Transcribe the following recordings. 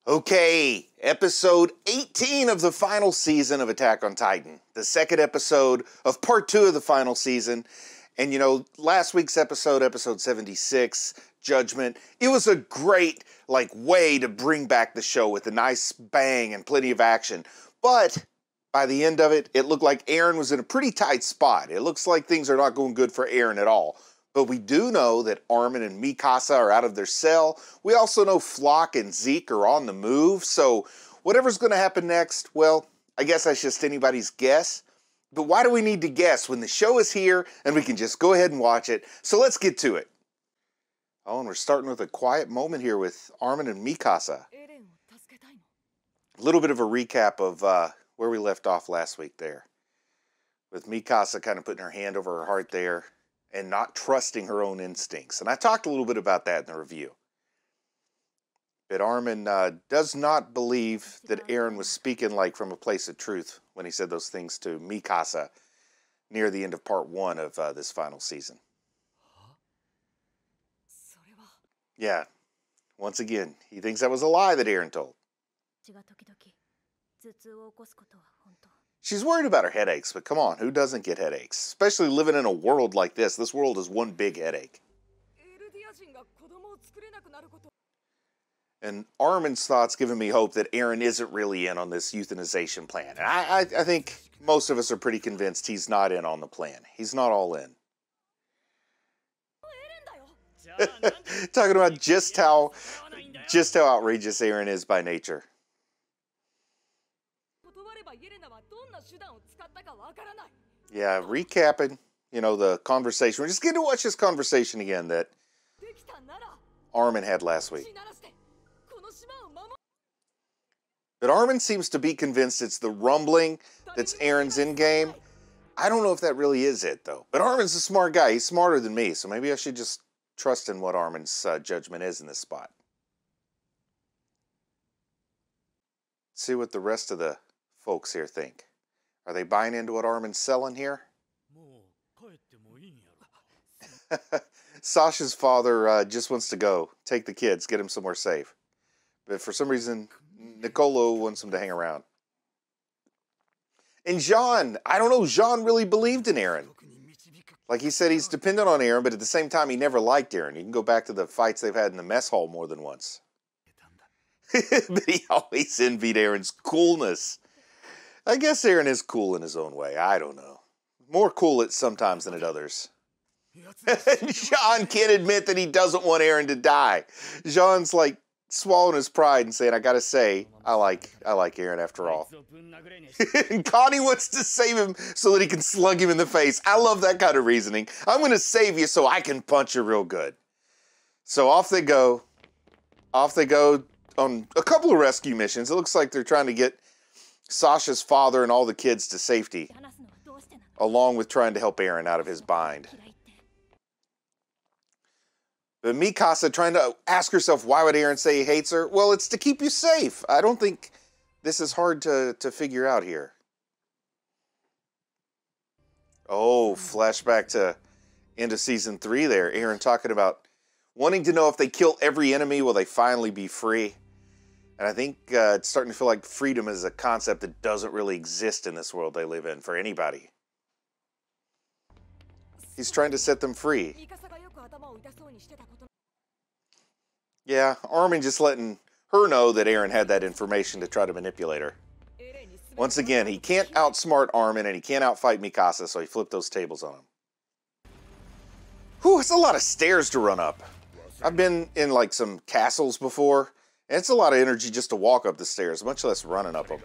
Okay, episode 18 of the final season of Attack on Titan. The second episode of part 2 of the final season. And you know, last week's episode 76, Judgment, it was a great, way to bring back the show with a nice bang and plenty of action. But by the end of it, it looked like Eren was in a pretty tight spot. It looks like things are not going good for Eren at all. But we do know that Armin and Mikasa are out of their cell. We also know Flock and Zeke are on the move. So whatever's going to happen next, well, I guess that's just anybody's guess. But why do we need to guess when the show is here and we can just go ahead and watch it? So let's get to it. Oh, and we're starting with a quiet moment here with Armin and Mikasa. A little bit of a recap of where we left off last week there. With Mikasa kind of putting her hand over her heart there and not trusting her own instincts. And I talked a little bit about that in the review. But Armin does not believe that Eren was speaking from a place of truth when he said those things to Mikasa near the end of part 1 of this final season. Yeah, once again, he thinks that was a lie that Eren told. She's worried about her headaches, but come on, who doesn't get headaches? Especially living in a world like this. This world is one big headache. And Armin's thoughts giving me hope that Eren isn't really in on this euthanization plan. And I think most of us are pretty convinced he's not in on the plan. He's not all in. Talking about just how outrageous Eren is by nature. Yeah, recapping, the conversation. We're just getting to watch this conversation again that Armin had last week. But Armin seems to be convinced it's the rumbling that's Eren's endgame. I don't know if that really is it, though. But Armin's a smart guy. He's smarter than me, so maybe I should just trust in what Armin's judgment is in this spot. See what the rest of the folks here think. Are they buying into what Armin's selling here? Sasha's father just wants to go. Take the kids, get him somewhere safe. But for some reason, Nicolo wants him to hang around. And Jean, I don't know, Jean really believed in Eren. Like he said, he's dependent on Eren, but at the same time, he never liked Eren. You can go back to the fights they've had in the mess hall more than once. But he always envied Eren's coolness. I guess Eren is cool in his own way. I don't know. More cool at sometimes than at others. Jean can't admit that he doesn't want Eren to die. Jean's swallowing his pride and saying, I gotta say, I like Eren after all. And Connie wants to save him so that he can slug him in the face. I love that kind of reasoning. I'm gonna save you so I can punch you real good. So off they go. Off they go on a couple of rescue missions. It looks like they're trying to get Sasha's father and all the kids to safety, along with trying to help Eren out of his bind. But Mikasa trying to ask herself, why would Eren say he hates her? Well, it's to keep you safe. I don't think this is hard to figure out here. Oh, flashback to end of season 3 there. Eren talking about wanting to know if they kill every enemy, will they finally be free? And I think it's starting to feel like freedom is a concept that doesn't really exist in this world they live in for anybody. He's trying to set them free. Yeah, Armin just letting her know that Eren had that information to try to manipulate her. Once again, he can't outsmart Armin and he can't outfight Mikasa, so he flipped those tables on him. Whew, it's a lot of stairs to run up. I've been in some castles before. And it's a lot of energy just to walk up the stairs, much less running up them.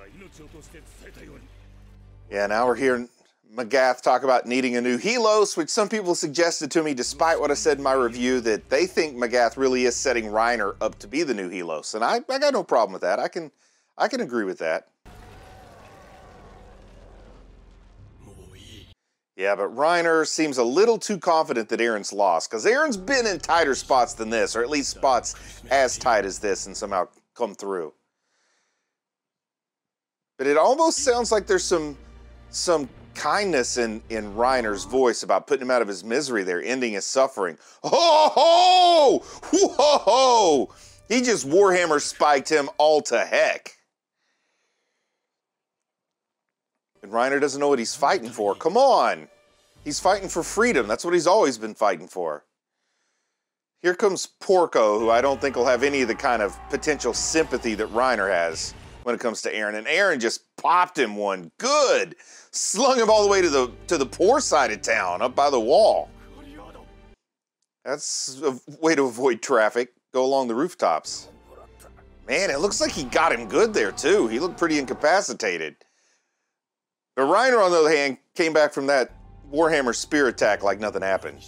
Yeah, now we're hearing Magath talk about needing a new Helos, which some people suggested to me, despite what I said in my review, that they think Magath really is setting Reiner up to be the new Helos. And I got no problem with that. I can agree with that. Yeah, but Reiner seems a little too confident that Eren's lost, because Eren's been in tighter spots than this, or at least spots as tight as this, and somehow come through. But it almost sounds like there's some kindness in Reiner's voice about putting him out of his misery there, ending his suffering. Ho ho! Whoa! He just Warhammer spiked him all to heck. And Reiner doesn't know what he's fighting for. Come on. He's fighting for freedom. That's what he's always been fighting for. Here comes Porco, who I don't think will have any of the kind of potential sympathy that Reiner has when it comes to Eren. And Eren just popped him one good. Slung him all the way to the poor side of town, up by the wall. That's a way to avoid traffic. Go along the rooftops. Man, it looks like he got him good there, too. He looked pretty incapacitated. But Reiner, on the other hand, came back from that Warhammer spear attack like nothing happened.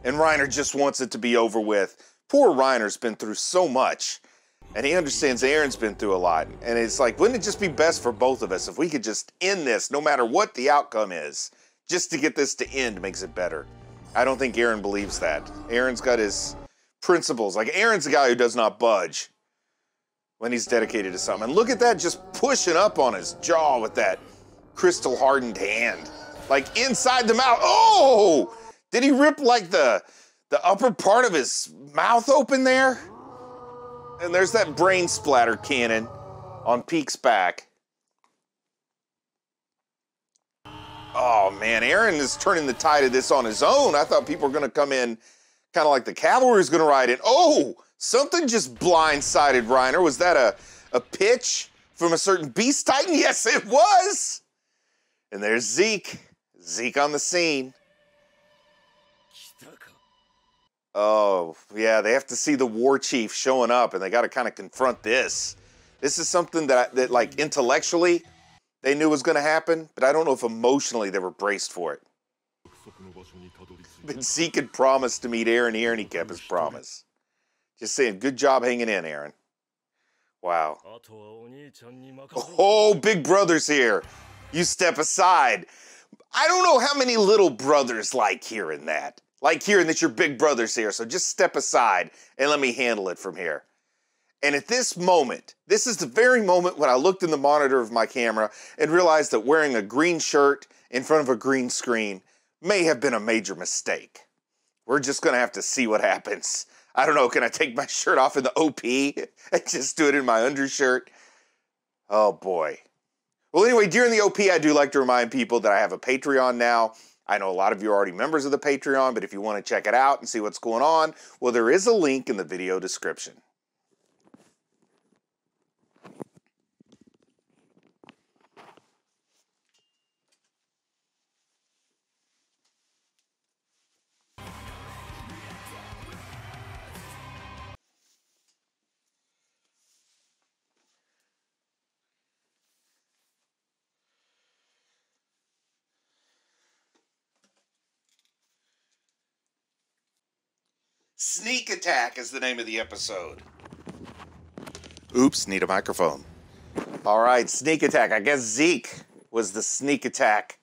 And Reiner just wants it to be over with. Poor Reiner's been through so much. And he understands Eren's been through a lot. And it's like, wouldn't it just be best for both of us if we could just end this, no matter what the outcome is? Just to get this to end makes it better. I don't think Eren believes that. Eren's got his principles. Like, Eren's the guy who does not budge when he's dedicated to something. And look at that, just pushing up on his jaw with that crystal-hardened hand. Like, inside the mouth. Oh! Did he rip, like, the upper part of his mouth open there? And there's that brain splatter cannon on Peek's back. Oh, man, Eren is turning the tide of this on his own. I thought people were going to come in kind of like the cavalry was going to ride in. Oh, something just blindsided Reiner. Was that a pitch from a certain beast titan? Yes, it was. And there's Zeke. Zeke on the scene. Oh, yeah, they have to see the war chief showing up, and they got to kind of confront this. This is something that like, intellectually, they knew was going to happen, but I don't know if emotionally they were braced for it. But Zeke had promised to meet Eren here, and he kept his promise. Just saying, good job hanging in, Eren. Wow. Oh, big brother's here. You step aside. I don't know how many little brothers like hearing that. Like hearing that your big brother's here, so just step aside and let me handle it from here. And at this moment, this is the very moment when I looked in the monitor of my camera and realized that wearing a green shirt in front of a green screen may have been a major mistake. We're just gonna have to see what happens. I don't know, can I take my shirt off in the OP and just do it in my undershirt? Oh boy. Well, anyway, during the OP, I do like to remind people that I have a Patreon now. I know a lot of you are already members of the Patreon, but if you want to check it out and see what's going on, well, there is a link in the video description. Sneak Attack is the name of the episode. Oops, need a microphone. All right, Sneak Attack. I guess Zeke was the sneak attack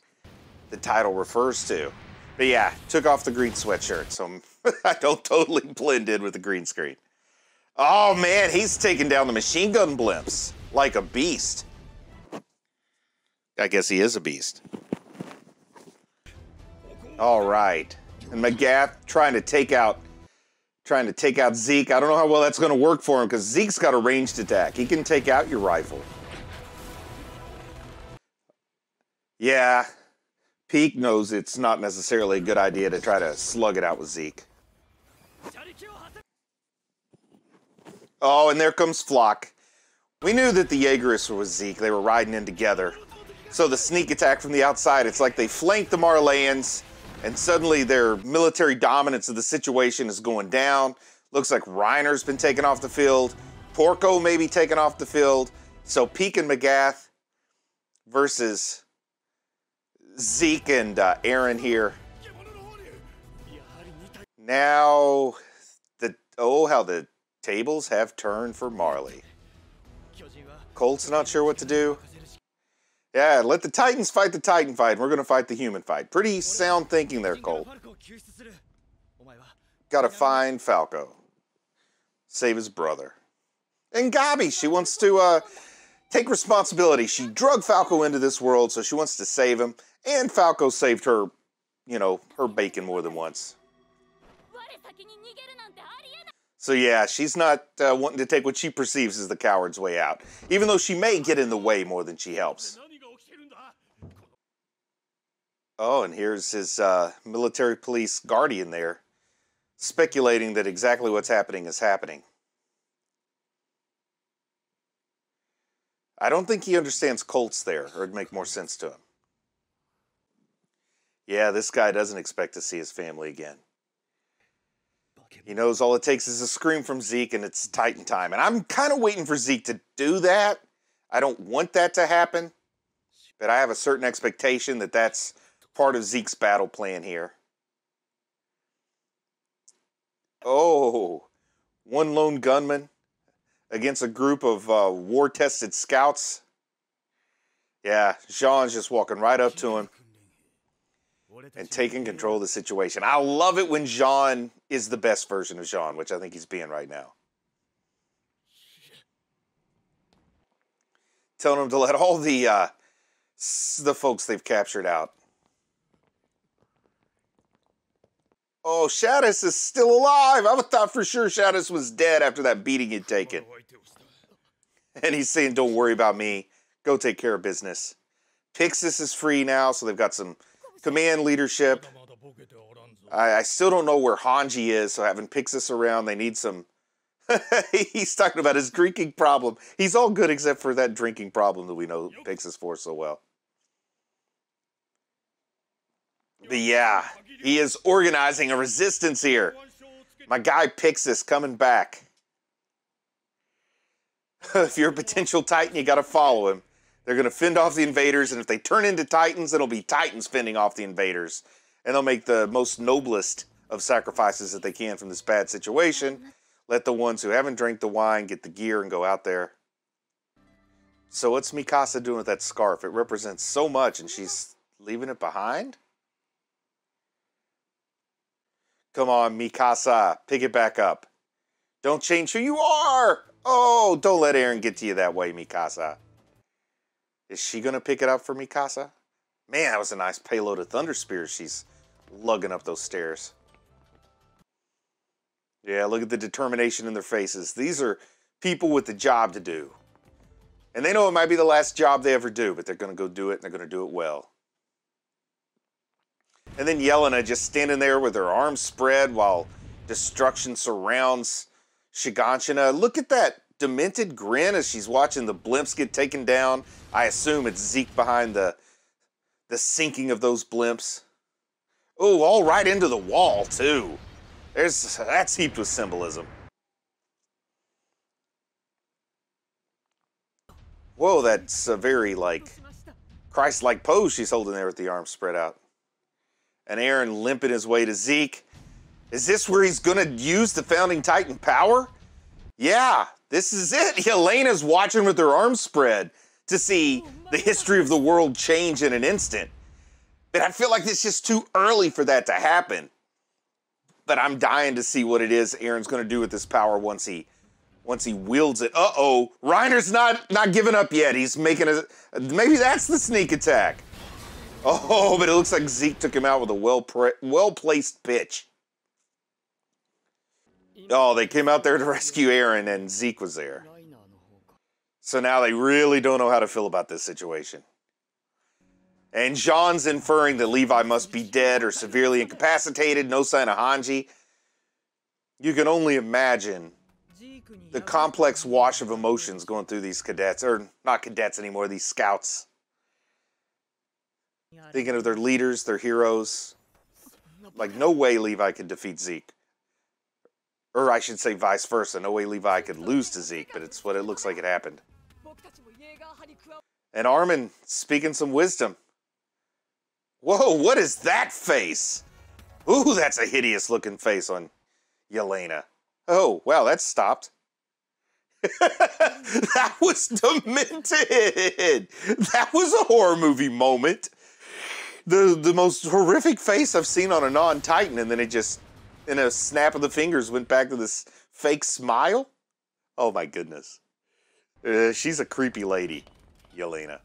the title refers to. But yeah, took off the green sweatshirt, so I don't totally blend in with the green screen. Oh man, he's taking down the machine gun blimps like a beast. I guess he is a beast. All right, and Magath trying to take out Zeke. I don't know how well that's going to work for him because Zeke's got a ranged attack. He can take out your rifle. Yeah, Peek knows it's not necessarily a good idea to try to slug it out with Zeke. Oh, and there comes Flock. We knew that the Jaegerists was Zeke. They were riding in together. So the sneak attack from the outside, it's like they flanked the Marleyans, and suddenly their military dominance of the situation is going down. Looks like Reiner's been taken off the field. Porco may be taken off the field. So Peek and Magath versus Zeke and Eren here. Now, how the tables have turned for Marley. Colt's not sure what to do. Yeah, let the Titans fight the Titan fight. We're going to fight the human fight. Pretty sound thinking there, Colt. Gotta find Falco. Save his brother. And Gabi, she wants to take responsibility. She drug Falco into this world, so she wants to save him. And Falco saved her, her bacon more than once. So yeah, she's not wanting to take what she perceives as the coward's way out, even though she may get in the way more than she helps. Oh, and here's his military police guardian there, speculating that exactly what's happening is happening. I don't think he understands cults there, or it'd make more sense to him. Yeah, this guy doesn't expect to see his family again. He knows all it takes is a scream from Zeke and it's Titan time. And I'm kind of waiting for Zeke to do that. I don't want that to happen, but I have a certain expectation that that's part of Zeke's battle plan here. Oh, one lone gunman against a group of war-tested scouts. Yeah, Jean's just walking right up to him and taking control of the situation. I love it when Jean is the best version of Jean, which I think he's being right now. Telling him to let all the folks they've captured out. Oh, Shadis is still alive. I thought for sure Shadis was dead after that beating he'd taken. And he's saying, don't worry about me. Go take care of business. Pixis is free now, so they've got some command leadership. I still don't know where Hanji is, so having Pixis around, they need some... He's talking about his drinking problem. He's all good except for that drinking problem that we know Pixis for so well. But yeah, he is organizing a resistance here. My guy Pixis coming back. If you're a potential Titan, you got to follow him. They're going to fend off the invaders, and if they turn into Titans, it'll be Titans fending off the invaders. And they'll make the most noblest of sacrifices that they can from this bad situation. Let the ones who haven't drank the wine get the gear and go out there. So what's Mikasa doing with that scarf? It represents so much, and she's leaving it behind? Come on, Mikasa. Pick it back up. Don't change who you are! Oh, don't let Eren get to you that way, Mikasa. Is she going to pick it up for Mikasa? Man, that was a nice payload of Thunder Spears she's lugging up those stairs. Yeah, look at the determination in their faces. These are people with a job to do. And they know it might be the last job they ever do, but they're going to go do it, and they're going to do it well. And then Yelena just standing there with her arms spread while destruction surrounds Shiganshina. Look at that demented grin as she's watching the blimps get taken down. I assume it's Zeke behind the sinking of those blimps. Oh, all right into the wall, too. That's heaped with symbolism. Whoa, that's a very, Christ-like pose she's holding there with the arms spread out. And Eren limping his way to Zeke. Is this where he's going to use the Founding Titan power? Yeah, this is it. Yelena's watching with her arms spread to see the history of the world change in an instant. But I feel like it's just too early for that to happen. But I'm dying to see what it is Eren's going to do with this power once he wields it. Uh-oh, Reiner's not giving up yet. He's making maybe that's the sneak attack. Oh, but it looks like Zeke took him out with a well-placed pitch. Oh, they came out there to rescue Eren, and Zeke was there. So now they really don't know how to feel about this situation. And Jean's inferring that Levi must be dead or severely incapacitated, no sign of Hanji. You can only imagine the complex wash of emotions going through these cadets, or not cadets anymore, these scouts. Thinking of their leaders, their heroes. Like, no way Levi could defeat Zeke. Or I should say vice versa. No way Levi could lose to Zeke, but it's what it looks like it happened. And Armin speaking some wisdom. Whoa, what is that face? Ooh, that's a hideous looking face on Yelena. Oh, wow, that stopped. That was demented. That was a horror movie moment. The most horrific face I've seen on a non-Titan, and then it just, in a snap of the fingers, went back to this fake smile. Oh my goodness. She's a creepy lady, Yelena.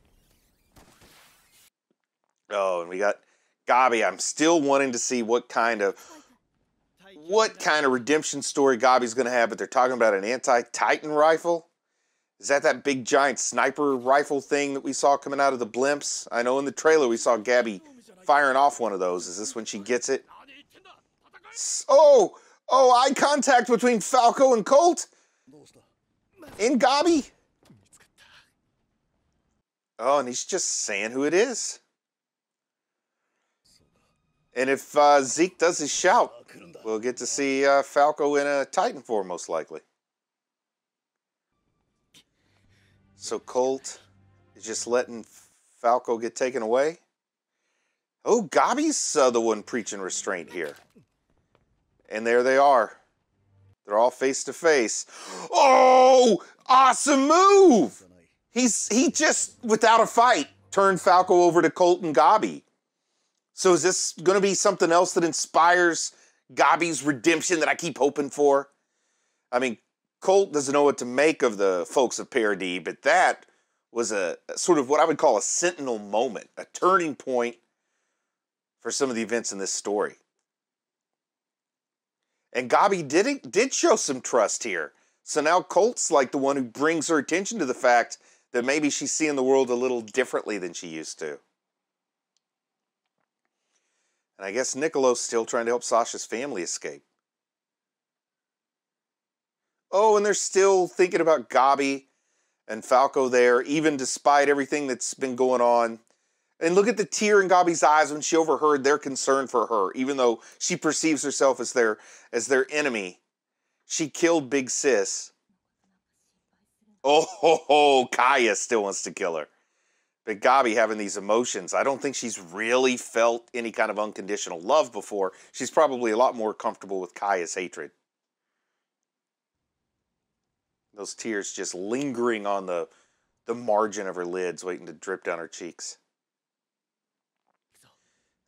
Oh, and we got Gabi. I'm still wanting to see what kind of what kind of redemption story Gabi's going to have, but they're talking about an anti-Titan rifle. Is that big giant sniper rifle thing that we saw coming out of the blimps? I know in the trailer we saw Gabi firing off one of those. Is this when she gets it? Oh, eye contact between Falco and Colt? In Gabi? Oh, and he's just saying who it is. And if Zeke does his shout, we'll get to see Falco in a Titan form, most likely. So Colt is just letting Falco get taken away. Oh, Gabi's the one preaching restraint here. And there they are. They're all face to face. Oh, awesome move! He just, without a fight, turned Falco over to Colt and Gabi. So is this going to be something else that inspires Gabi's redemption that I keep hoping for? I mean, Colt doesn't know what to make of the folks of Paradis, but that was a sort of what I would call a sentinel moment, a turning point for some of the events in this story. And Gabi did show some trust here. So now Colt's like the one who brings her attention to the fact that maybe she's seeing the world a little differently than she used to. And I guess Niccolo's still trying to help Sasha's family escape. Oh, and they're still thinking about Gabi and Falco there, even despite everything that's been going on. And look at the tear in Gabi's eyes when she overheard their concern for her, even though she perceives herself as their enemy. She killed Big Sis. Oh, Kaya still wants to kill her. But Gabi having these emotions, I don't think she's really felt any kind of unconditional love before. She's probably a lot more comfortable with Kaya's hatred. Those tears just lingering on the margin of her lids, waiting to drip down her cheeks.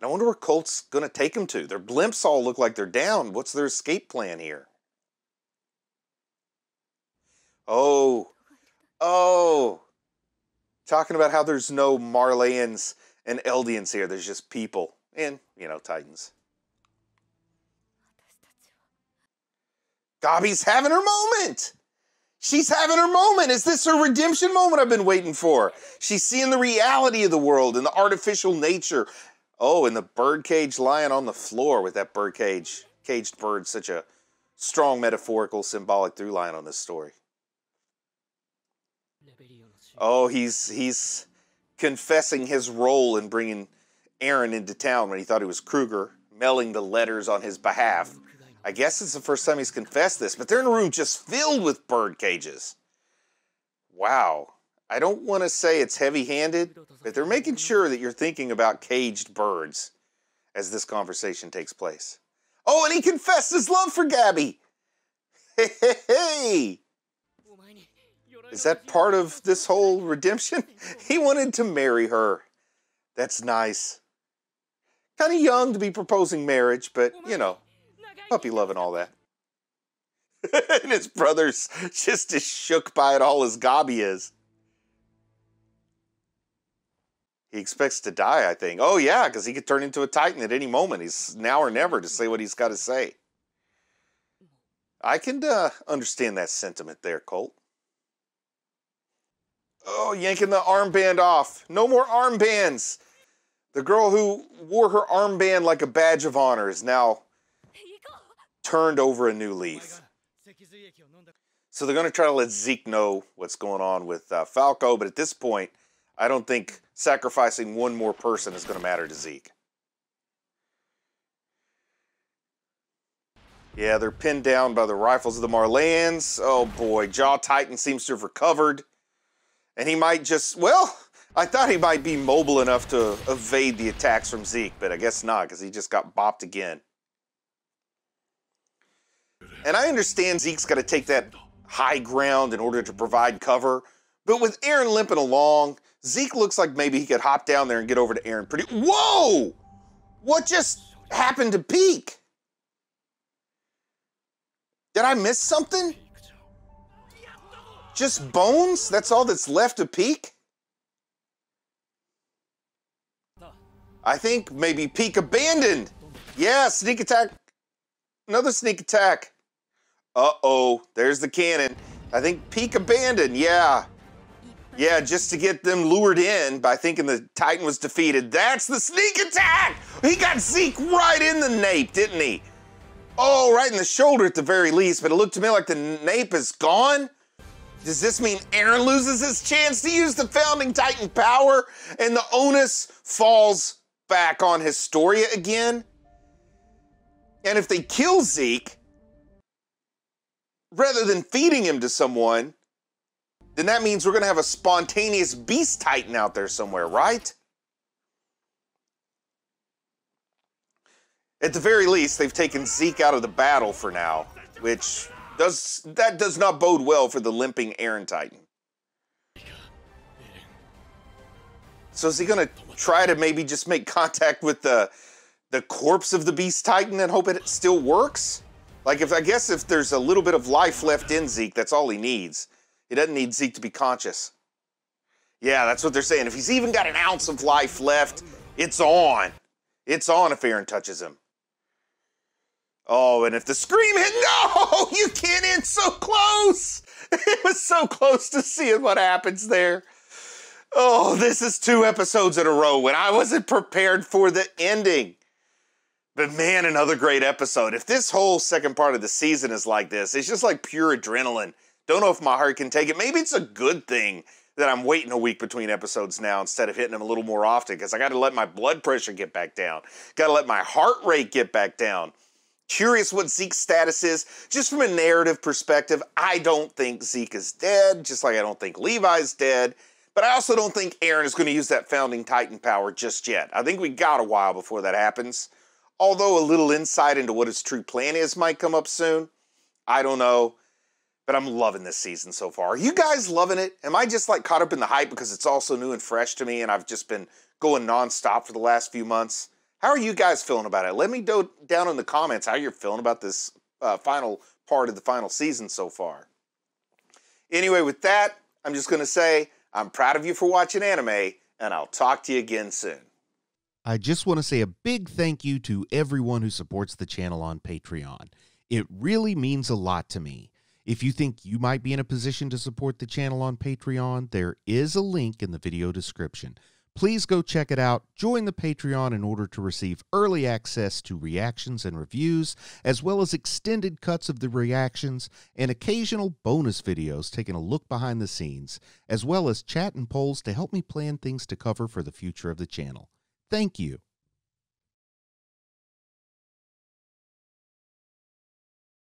And I wonder where Colt's going to take them to. Their blimps all look like they're down. What's their escape plan here? Oh. Talking about how there's no Marleyans and Eldians here. There's just people and, Titans. Gabi's having her moment. She's having her moment. Is this her redemption moment I've been waiting for? She's seeing the reality of the world and the artificial nature. Oh, and the birdcage lying on the floor with that birdcage. Caged bird, such a strong metaphorical, symbolic through line on this story. Oh, he's confessing his role in bringing Aaron into town when he thought he was Kruger, mailing the letters on his behalf. I guess it's the first time he's confessed this, but they're in a room just filled with bird cages. Wow. I don't want to say it's heavy-handed, but they're making sure that you're thinking about caged birds as this conversation takes place. Oh, and he confessed his love for Gabi. Hey. Is that part of this whole redemption? He wanted to marry her. That's nice. Kind of young to be proposing marriage, but, puppy love and all that. And his brother's just as shook by it all as Gabi is. He expects to die, I think. Oh, yeah, because he could turn into a Titan at any moment. He's now or never to say what he's got to say. I can understand that sentiment there, Colt. Oh, yanking the armband off. No more armbands. The girl who wore her armband like a badge of honor is now turned over a new leaf. So they're going to try to let Zeke know what's going on with Falco, but at this point, I don't think sacrificing one more person is going to matter to Zeke. Yeah, they're pinned down by the rifles of the Marleyans. Oh boy, Jaw Titan seems to have recovered. And he might just, I thought he might be mobile enough to evade the attacks from Zeke, but I guess not, because he just got bopped again. And I understand Zeke's got to take that high ground in order to provide cover, but with Aaron limping along, Zeke looks like maybe he could hop down there and get over to Aaron pretty... Whoa! What just happened to Peak? Did I miss something? Just bones? That's all that's left of Peak? I think maybe Peak abandoned. Yeah, sneak attack. Another sneak attack. Uh-oh, there's the cannon. I think peak abandoned, yeah. Yeah, just to get them lured in by thinking the Titan was defeated. That's the sneak attack! He got Zeke right in the nape, didn't he? Oh, right in the shoulder at the very least, but it looked to me like the nape is gone. Does this mean Eren loses his chance to use the Founding Titan power and the onus falls back on Historia again? And if they kill Zeke, rather than feeding him to someone, then that means we're going to have a spontaneous Beast Titan out there somewhere, right? At the very least, they've taken Zeke out of the battle for now, which does not bode well for the limping Eren Titan. So is he going to try to maybe just make contact with the corpse of the Beast Titan and hope it still works? Like, I guess if there's a little bit of life left in Zeke, that's all he needs. He doesn't need Zeke to be conscious. Yeah, that's what they're saying. If he's even got an ounce of life left, it's on. It's on if Eren touches him. Oh, and if the scream hit, no! You can't end so close! It was so close to seeing what happens there. Oh, this is 2 episodes in a row when I wasn't prepared for the ending. But man, another great episode. If this whole second part of the season is like this, it's just like pure adrenaline. Don't know if my heart can take it. Maybe it's a good thing that I'm waiting a week between episodes now instead of hitting them a little more often, because I got to let my blood pressure get back down. Got to let my heart rate get back down. Curious what Zeke's status is. Just from a narrative perspective, I don't think Zeke is dead, just like I don't think Levi's dead. But I also don't think Eren is going to use that Founding Titan power just yet. I think we got a while before that happens. Although a little insight into what his true plan is might come up soon. I don't know. But I'm loving this season so far. Are you guys loving it? Am I just like caught up in the hype because it's all so new and fresh to me and I've just been going nonstop for the last few months? How are you guys feeling about it? Let me know down in the comments how you're feeling about this final part of the final season so far. Anyway, with that, I'm just going to say I'm proud of you for watching anime, and I'll talk to you again soon. I just want to say a big thank you to everyone who supports the channel on Patreon. It really means a lot to me. If you think you might be in a position to support the channel on Patreon, there is a link in the video description. Please go check it out. Join the Patreon in order to receive early access to reactions and reviews, as well as extended cuts of the reactions and occasional bonus videos taking a look behind the scenes, as well as chat and polls to help me plan things to cover for the future of the channel. Thank you.